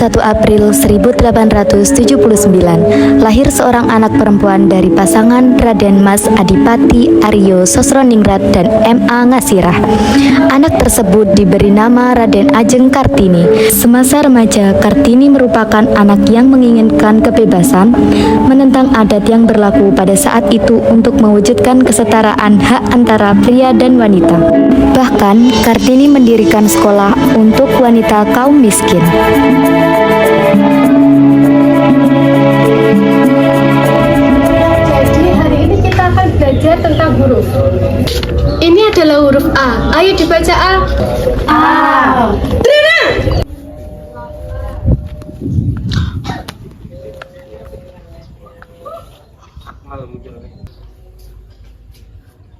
1 April 1879, lahir seorang anak perempuan dari pasangan Raden Mas Adipati Aryo Sosroningrat dan M.A. Ngasirah. Anak tersebut diberi nama Raden Ajeng Kartini. Semasa remaja, Kartini merupakan anak yang menginginkan kebebasan, menentang adat yang berlaku pada saat itu untuk mewujudkan kesetaraan hak antara pria dan wanita. Bahkan, Kartini mendirikan sekolah untuk wanita kaum miskin. Jadi hari ini kita akan belajar tentang huruf. Ini adalah huruf A. Ayo dibaca A. A. Trina.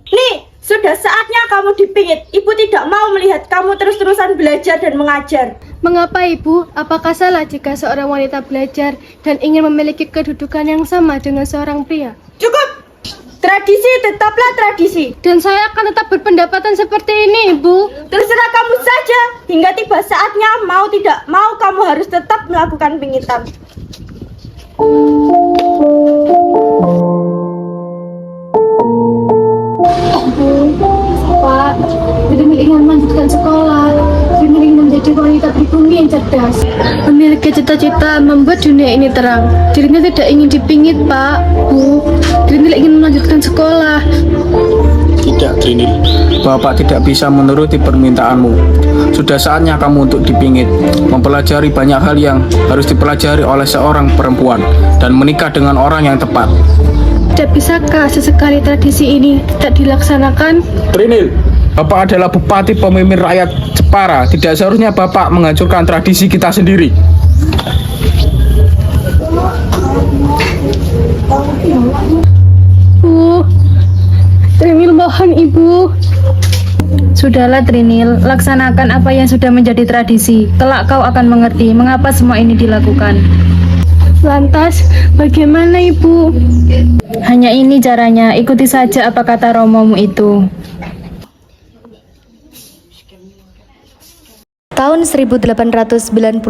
Nih, sudah saatnya kamu dipingit. Ibu tidak mau melihat kamu terus-terusan belajar dan mengajar. Mengapa Ibu? Apakah salah jika seorang wanita belajar dan ingin memiliki kedudukan yang sama dengan seorang pria? Cukup! Tradisi tetaplah tradisi. Dan saya akan tetap berpendapatan seperti ini, Ibu. Terserah kamu saja. Hingga tiba saatnya, mau tidak mau kamu harus tetap melakukan pingitan. Pak, Trinil ingin melanjutkan sekolah. Trinil ingin menjadi wanita pribumi yang cerdas, memiliki cita-cita membuat dunia ini terang. Trinil tidak ingin dipingit, Pak, Bu. Trinil ingin melanjutkan sekolah. Tidak, Trinil. Bapak tidak bisa menuruti permintaanmu. Sudah saatnya kamu untuk dipingit, mempelajari banyak hal yang harus dipelajari oleh seorang perempuan, dan menikah dengan orang yang tepat. Tidak bisakah sesekali tradisi ini tidak dilaksanakan? Trinil, Bapak adalah bupati pemimpin rakyat Jepara. Tidak seharusnya Bapak menghancurkan tradisi kita sendiri. Bu, Trinil mohon Ibu. Sudahlah Trinil, laksanakan apa yang sudah menjadi tradisi. Kelak kau akan mengerti mengapa semua ini dilakukan. Lantas, bagaimana Ibu? Hanya ini caranya, ikuti saja apa kata romomu itu. Tahun 1891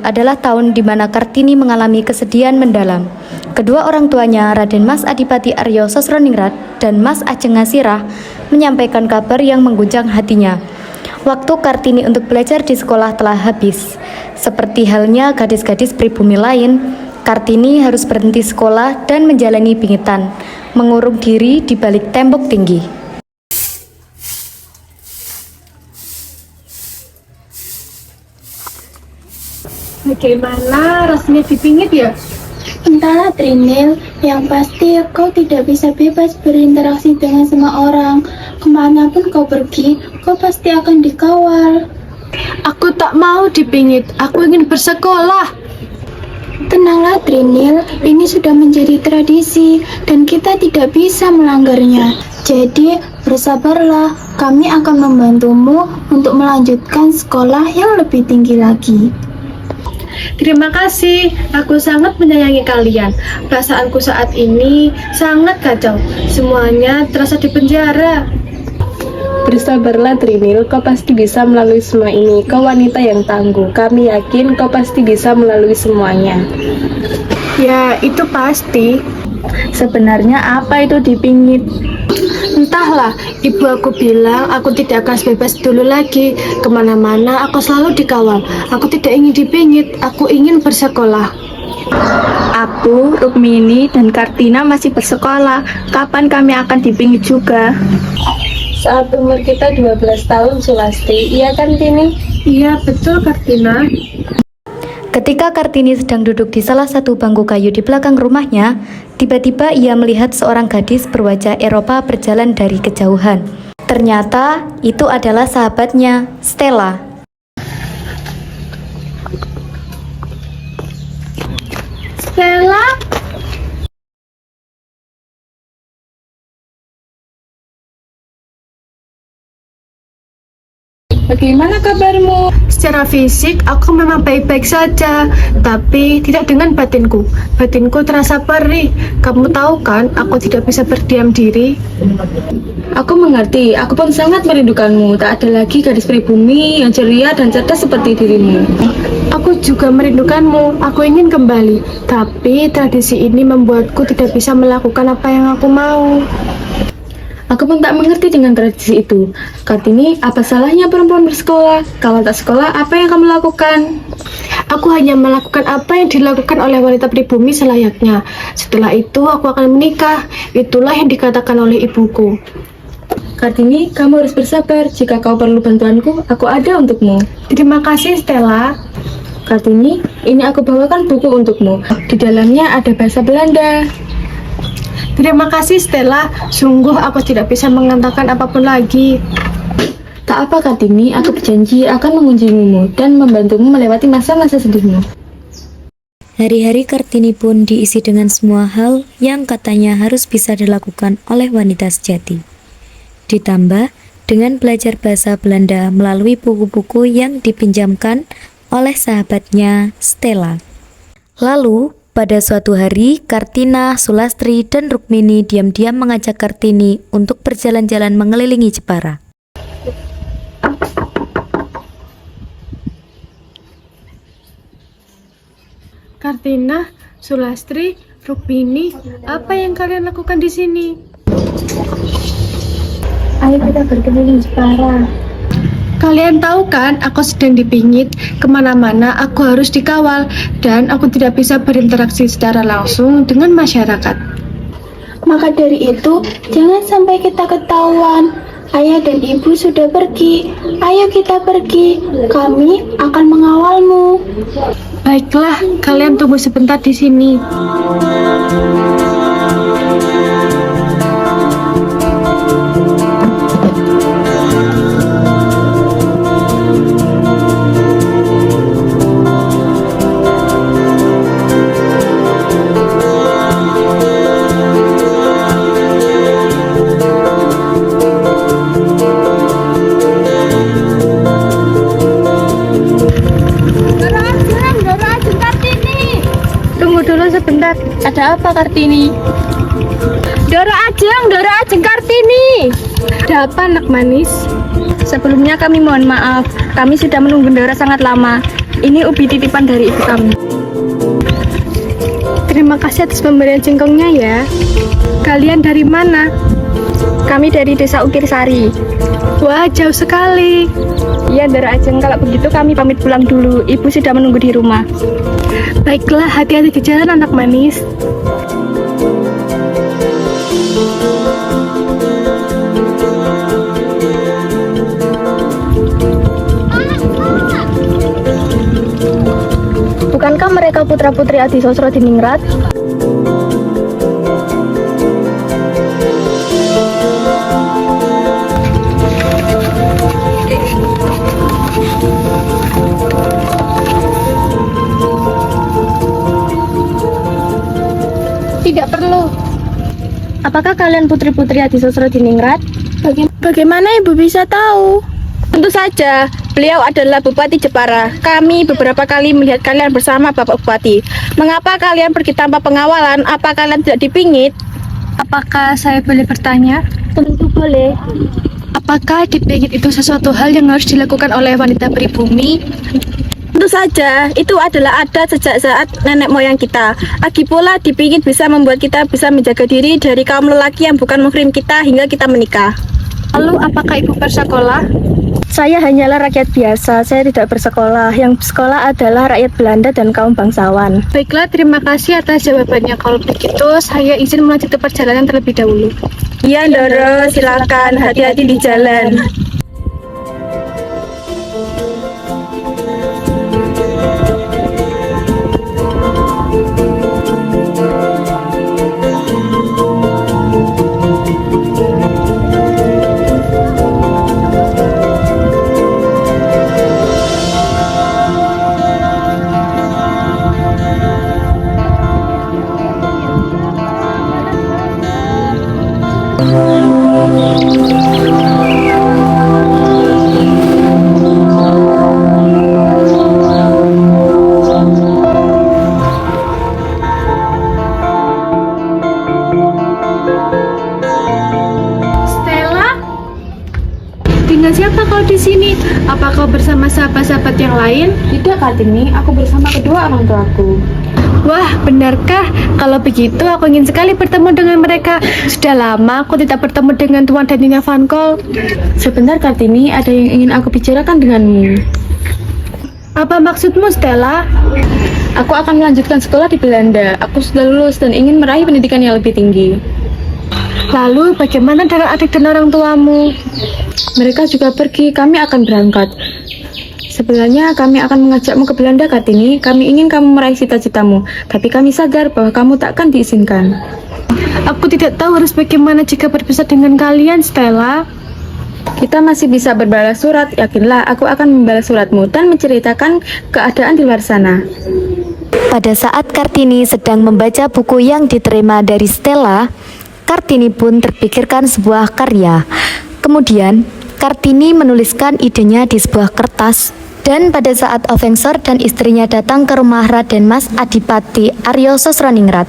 adalah tahun di mana Kartini mengalami kesedihan mendalam. Kedua orang tuanya, Raden Mas Adipati Aryo Sosroningrat dan Mas Ajeng Ngasirah, menyampaikan kabar yang mengguncang hatinya. Waktu Kartini untuk belajar di sekolah telah habis. Seperti halnya gadis-gadis pribumi lain, Kartini harus berhenti sekolah dan menjalani pingitan, mengurung diri di balik tembok tinggi. Bagaimana rasanya dipingit ya? Entahlah Trinil, yang pasti kau tidak bisa bebas berinteraksi dengan semua orang. Kemanapun kau pergi, kau pasti akan dikawal. Aku tak mau dipingit, aku ingin bersekolah. Tenanglah Trinil, ini sudah menjadi tradisi dan kita tidak bisa melanggarnya. Jadi bersabarlah, kami akan membantumu untuk melanjutkan sekolah yang lebih tinggi lagi. Terima kasih, aku sangat menyayangi kalian. Perasaanku saat ini sangat kacau. Semuanya terasa di penjara. Bersabarlah Trinil, kau pasti bisa melalui semua ini. Kau wanita yang tangguh, kami yakin kau pasti bisa melalui semuanya. Ya, itu pasti. Sebenarnya apa itu dipingit? Entahlah, ibu aku bilang aku tidak akan bebas dulu lagi. Kemana-mana aku selalu dikawal. Aku tidak ingin dipingit, aku ingin bersekolah. Aku, Rukmini, dan Kartina masih bersekolah. Kapan kami akan dipingit juga? Saat umur kita 12 tahun, Sulasti. Iya kan, Tini? Iya, betul Kartina. Ketika Kartini sedang duduk di salah satu bangku kayu di belakang rumahnya, tiba-tiba ia melihat seorang gadis berwajah Eropa berjalan dari kejauhan. Ternyata itu adalah sahabatnya, Stella. Stella? bagaimana kabarmu? Secara fisik aku memang baik-baik saja, tapi tidak dengan batinku. Batinku terasa perih. Kamu tahu kan, aku tidak bisa berdiam diri. Aku mengerti, aku pun sangat merindukanmu. Tak ada lagi gadis pribumi yang ceria dan cerdas seperti dirimu. Aku juga merindukanmu. Aku ingin kembali, tapi tradisi ini membuatku tidak bisa melakukan apa yang aku mau. Aku pun tak mengerti dengan tradisi itu. Kartini, apa salahnya perempuan bersekolah? Kalau tak sekolah, apa yang kamu lakukan? Aku hanya melakukan apa yang dilakukan oleh wanita pribumi selayaknya. Setelah itu aku akan menikah. Itulah yang dikatakan oleh ibuku. Kartini, kamu harus bersabar. Jika kau perlu bantuanku, aku ada untukmu. Terima kasih Stella. Kartini, ini aku bawakan buku untukmu. Di dalamnya ada bahasa Belanda. Terima kasih Stella. Sungguh aku tidak bisa mengatakan apapun lagi. Tak apa Kartini, aku berjanji akan mengunjungimu dan membantumu melewati masa-masa sedihmu. Hari-hari Kartini pun diisi dengan semua hal yang katanya harus bisa dilakukan oleh wanita sejati. Ditambah dengan belajar bahasa Belanda melalui buku-buku yang dipinjamkan oleh sahabatnya Stella. Lalu, pada suatu hari, Kartina, Sulastri, dan Rukmini diam-diam mengajak Kartini untuk berjalan-jalan mengelilingi Jepara. Kartina, Sulastri, Rukmini, apa yang kalian lakukan di sini? Ayo kita berkeliling Jepara. Kalian tahu kan, aku sedang dipingit. Kemana-mana aku harus dikawal dan aku tidak bisa berinteraksi secara langsung dengan masyarakat. Maka dari itu, jangan sampai kita ketahuan. Ayah dan ibu sudah pergi. Ayo kita pergi. Kami akan mengawalmu. Baiklah, kalian tunggu sebentar di sini. Sebentar, ada apa Kartini? Doro Ajeng Kartini. Ada apa anak manis? Sebelumnya kami mohon maaf, kami sudah menunggu Doro sangat lama. Ini ubi titipan dari ibu kami. Terima kasih atas pemberian singkongnya ya. Kalian dari mana? Kami dari desa Ukirsari. Wah, jauh sekali. Iya Doro Ajeng, kalau begitu kami pamit pulang dulu. Ibu sudah menunggu di rumah. Baiklah, hati-hati di jalan anak manis. Bukankah mereka putra-putri Adi Sosrodiningrat? Tidak perlu. Apakah kalian putri-putri Adi Sosrodiningrat? Bagaimana ibu bisa tahu? Tentu saja, beliau adalah Bupati Jepara. Kami beberapa kali melihat kalian bersama Bapak Bupati. Mengapa kalian pergi tanpa pengawalan? Apa kalian tidak dipingit? Apakah saya boleh bertanya? Tentu boleh. Apakah dipingit itu sesuatu hal yang harus dilakukan oleh wanita pribumi? Tentu saja, itu adalah adat sejak saat nenek moyang kita. Lagi pula, dipingit bisa membuat kita bisa menjaga diri dari kaum lelaki yang bukan muhrim kita hingga kita menikah. Lalu apakah ibu bersekolah? Saya hanyalah rakyat biasa, saya tidak bersekolah. Yang bersekolah adalah rakyat Belanda dan kaum bangsawan. Baiklah, terima kasih atas jawabannya. Kalau begitu, saya izin melanjutkan perjalanan terlebih dahulu. Iya, Doro, silakan. Hati-hati di jalan. kau di sini? Apa kau bersama sahabat-sahabat yang lain? Tidak Kartini, aku bersama kedua orang tuaku. Wah, benarkah? Kalau begitu, aku ingin sekali bertemu dengan mereka. Sudah lama aku tidak bertemu dengan Tuan dan Nyonya Van Kol. Sebentar Kartini, ada yang ingin aku bicarakan denganmu. Apa maksudmu, Stella? Aku akan melanjutkan sekolah di Belanda. Aku sudah lulus dan ingin meraih pendidikan yang lebih tinggi. Lalu, bagaimana dengan adik dan orang tuamu? Mereka juga pergi, kami akan berangkat. Sebenarnya kami akan mengajakmu ke Belanda Kartini. Kami ingin kamu meraih cita-citamu, tapi kami sadar bahwa kamu takkan diizinkan. Aku tidak tahu harus bagaimana jika berpisah dengan kalian, Stella. Kita masih bisa berbalas surat, yakinlah aku akan membalas suratmu dan menceritakan keadaan di luar sana. Pada saat Kartini sedang membaca buku yang diterima dari Stella, Kartini pun terpikirkan sebuah karya. Kemudian, Kartini menuliskan idenya di sebuah kertas. Dan pada saat Ovengser dan istrinya datang ke rumah Raden Mas Adipati Aryo Sosroningrat,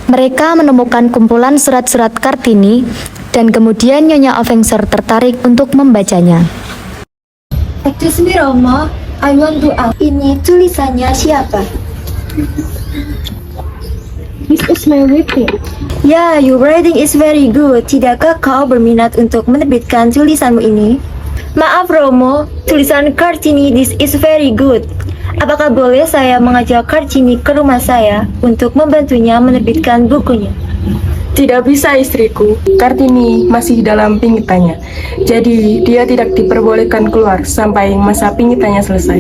mereka menemukan kumpulan surat-surat Kartini dan kemudian Nyonya Ovengser tertarik untuk membacanya. Excuse me Romo, I want to ask, ini tulisannya siapa? This is my writing. Ya, your writing is very good. Tidakkah kau berminat untuk menerbitkan tulisanmu ini? Maaf Romo, tulisan Kartini this is very good. Apakah boleh saya mengajak Kartini ke rumah saya untuk membantunya menerbitkan bukunya? Tidak bisa istriku, Kartini masih dalam pingitannya. Jadi dia tidak diperbolehkan keluar sampai masa pingitannya selesai.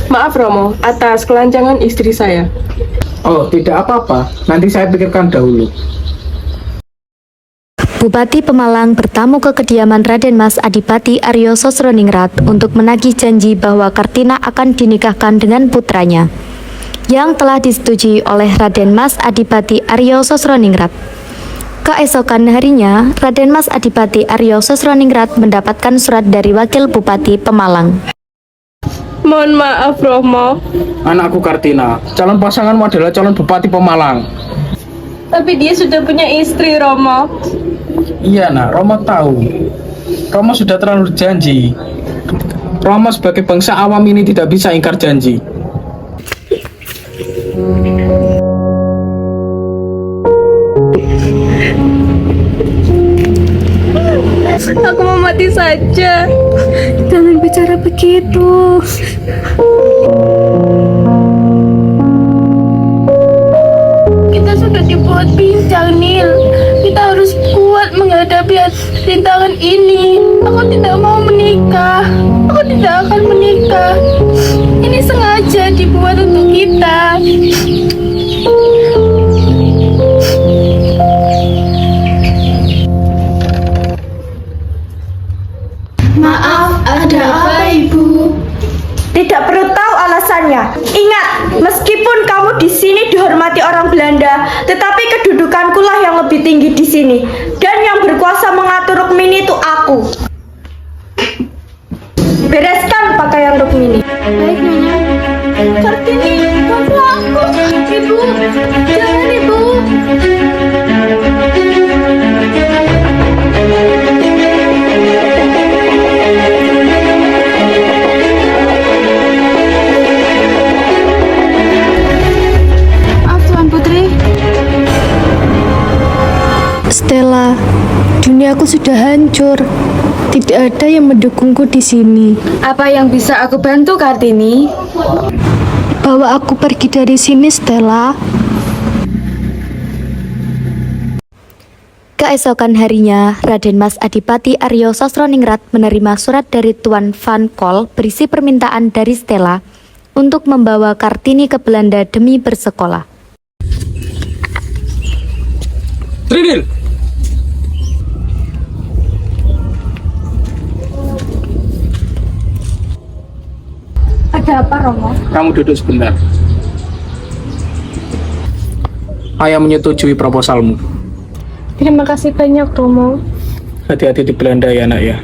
Maaf Romo, atas kelancangan istri saya. Oh, tidak apa-apa. Nanti saya pikirkan dahulu. Bupati Pemalang bertamu ke kediaman Raden Mas Adipati Aryo Sosroningrat untuk menagih janji bahwa Kartina akan dinikahkan dengan putranya, yang telah disetujui oleh Raden Mas Adipati Aryo Sosroningrat. Keesokan harinya, Raden Mas Adipati Aryo Sosroningrat mendapatkan surat dari Wakil Bupati Pemalang. Mohon maaf Romo. Anakku Kartina, calon pasanganmu adalah calon Bupati Pemalang. Tapi dia sudah punya istri Romo. Iya nak, Romo tahu. Romo sudah terlalu janji. Romo sebagai bangsa awam ini tidak bisa ingkar janji. Aku mau mati saja. Jangan bicara begitu. Kita sudah dibuat pincang, Nil. Kita harus kuat menghadapi rintangan ini. Aku tidak mau menikah. Aku tidak akan menikah. Ini sengaja dibuat untuk kita. Maaf, ada apa Ibu? Tidak perlu tahu alasannya. Ingat, meskipun kamu di sini dihormati orang Belanda, tetapi kedudukanku lah yang lebih tinggi di sini. Dan yang berkuasa mengatur Rukmini itu aku. Bereskan pakaian Rukmini. Baik, Nyonya. Kartini, bantu aku. Ibu, jangan Ibu. Maaf Tuan Putri. Stella, duniaku sudah hancur. Tidak ada yang mendukungku di sini. Apa yang bisa aku bantu, Kartini? Bawa aku pergi dari sini, Stella. Keesokan harinya, Raden Mas Adipati Aryo Sosroningrat menerima surat dari Tuan Van Kol berisi permintaan dari Stella untuk membawa Kartini ke Belanda demi bersekolah. Trinil! Ada apa, Romo? Kamu duduk sebentar. Ayah menyetujui proposalmu. Terima kasih banyak, Romo. Hati-hati di Belanda ya nak ya.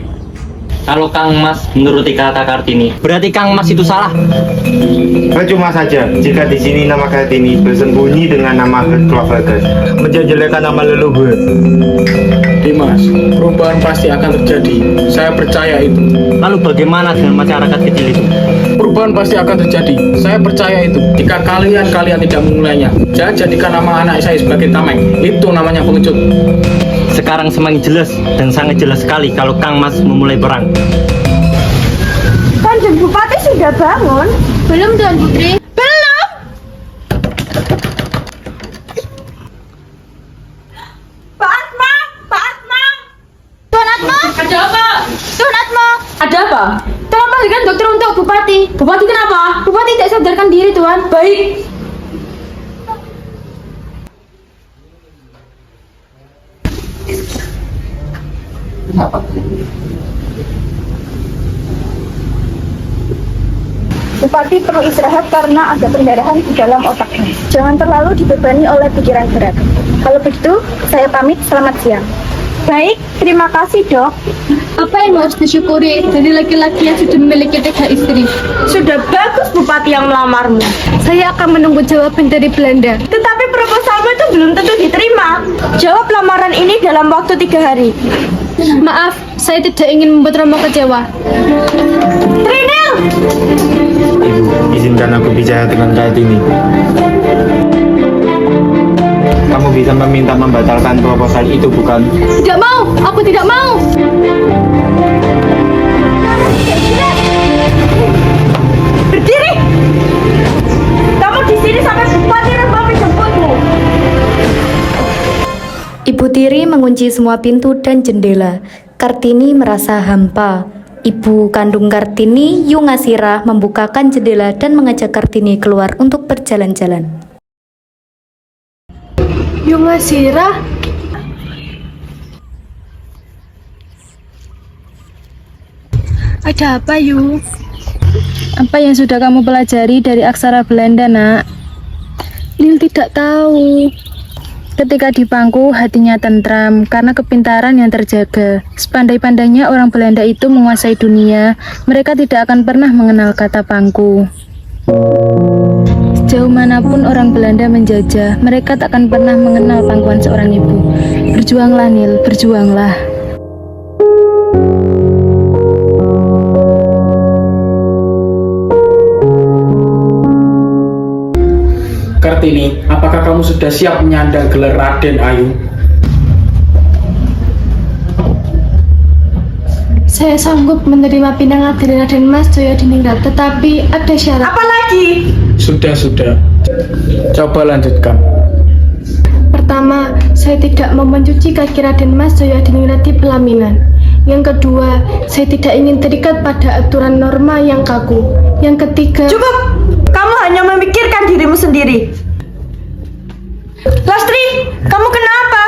kalau Kang Mas menuruti kata Kartini. Berarti Kang Mas itu salah. Percuma saja jika di sini nama Kartini bersembunyi dengan nama Clawbagus, menjelek-jelekan nama leluhur. Dimas, perubahan pasti akan terjadi. Saya percaya itu. Lalu bagaimana dengan masyarakat kecil itu? Perubahan pasti akan terjadi. Saya percaya itu. Jika kalian tidak memulainya, jangan jadikan nama anak saya sebagai tameng. Itu namanya pengecut. Sekarang semakin jelas dan sangat jelas sekali kalau Kang Mas memulai perang. Kanjeng Bupati sudah bangun. Belum Tuan Putri. Belum. Pak Atma, Pak Atma. Tuan Atma. Ada apa? Tuan Atma. Ada apa? Tolong panggilkan dokter untuk Bupati. Bupati kenapa? Bupati tidak sadarkan diri, Tuan. Baik. Bupati perlu istirahat karena ada pendarahan di dalam otaknya. Jangan terlalu dibebani oleh pikiran berat. Kalau begitu, saya pamit. Selamat siang. Baik, terima kasih dok. Apa yang harus disyukuri dari laki-laki yang sudah memiliki 3 istri? Sudah bagus Bupati yang melamarmu. Saya akan menunggu jawaban dari Belanda. Tetapi proposalmu itu belum tentu diterima. Jawab lamaran ini dalam waktu 3 hari. Maaf, saya tidak ingin membuat Romo kecewa. Trinil! Ibu, izinkan aku bicara dengan Kartini. Kamu bisa meminta membatalkan proposal itu, bukan? Tidak mau, aku tidak mau. Berdiri! Kamu di sini sampai Bupati Rembang menjemputmu. Ibu tiri mengunci semua pintu dan jendela. Kartini merasa hampa. Ibu kandung Kartini, Yungasira, membukakan jendela dan mengajak Kartini keluar untuk berjalan-jalan. Yungasira? Ada apa, Yu? Apa yang sudah kamu pelajari dari aksara Belanda, nak? Lil tidak tahu. Ketika di pangku, hatinya tentram karena kepintaran yang terjaga. Sepandai-pandainya orang Belanda itu menguasai dunia, mereka tidak akan pernah mengenal kata pangku. Sejauh manapun orang Belanda menjajah, mereka tak akan pernah mengenal pangkuan seorang ibu. Berjuanglah, Nil, berjuanglah. Kartini, apakah kamu sudah siap menyandang gelar Raden Ayu? Saya sanggup menerima pinangan dari Raden Mas Joyodiningrat, tetapi ada syarat. Apa lagi? Sudah. Coba lanjutkan. Pertama, saya tidak mau mencuci kaki Raden Mas Joyodiningrat di pelaminan. Yang kedua, saya tidak ingin terikat pada aturan norma yang kaku. Yang ketiga, Cukup! Kamu hanya memikirkan dirimu sendiri. Lastri, kamu kenapa?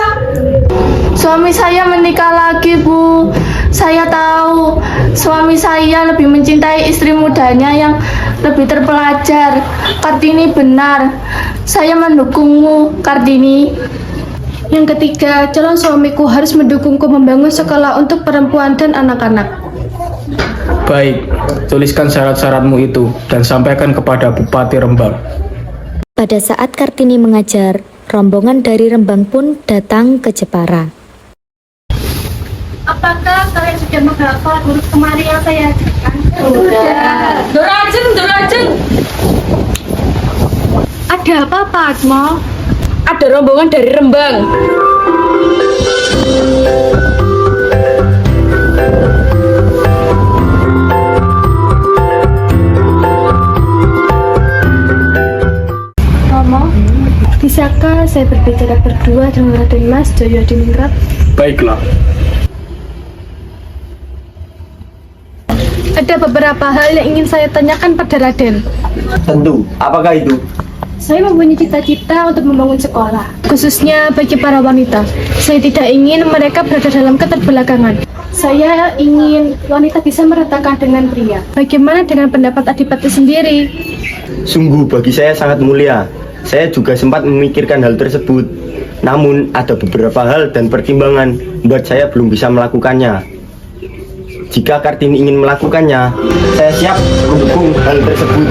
suami saya menikah lagi, Bu. Saya tahu suami saya lebih mencintai istri mudanya yang lebih terpelajar. Kartini benar. Saya mendukungmu, Kartini. Yang ketiga, calon suamiku harus mendukungku membangun sekolah untuk perempuan dan anak-anak. Baik, tuliskan syarat-syaratmu itu dan sampaikan kepada Bupati Rembang. Pada saat Kartini mengajar, rombongan dari Rembang pun datang ke Jepara. Apakah kalian sudah menghafal huruf kemarin yang saya ajarkan? Sudah. Dorajeng. Ada apa, Pak Atmo? Ada rombongan dari Rembang. Romo, bisakah saya berbicara berdua dengan Raden Mas Joyodiningrat? Baiklah. Ada beberapa hal yang ingin saya tanyakan pada Raden. Tentu, apakah itu? Saya mempunyai cita-cita untuk membangun sekolah, khususnya bagi para wanita. Saya tidak ingin mereka berada dalam keterbelakangan. Saya ingin wanita bisa meratakan dengan pria. Bagaimana dengan pendapat Adipati sendiri? Sungguh bagi saya sangat mulia. Saya juga sempat memikirkan hal tersebut. Namun ada beberapa hal dan pertimbangan membuat saya belum bisa melakukannya. Jika Kartini ingin melakukannya, saya siap mendukung hal tersebut.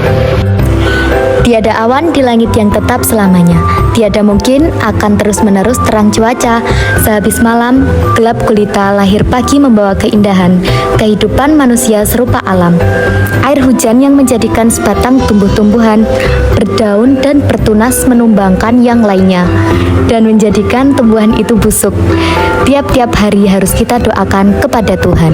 Tiada awan di langit yang tetap selamanya. Tiada mungkin akan terus-menerus terang cuaca. Sehabis malam, gelap gulita, lahir pagi membawa keindahan. Kehidupan manusia serupa alam. Air hujan yang menjadikan sebatang tumbuh-tumbuhan berdaun dan bertunas menumbangkan yang lainnya dan menjadikan tumbuhan itu busuk. Tiap-tiap hari harus kita doakan kepada Tuhan.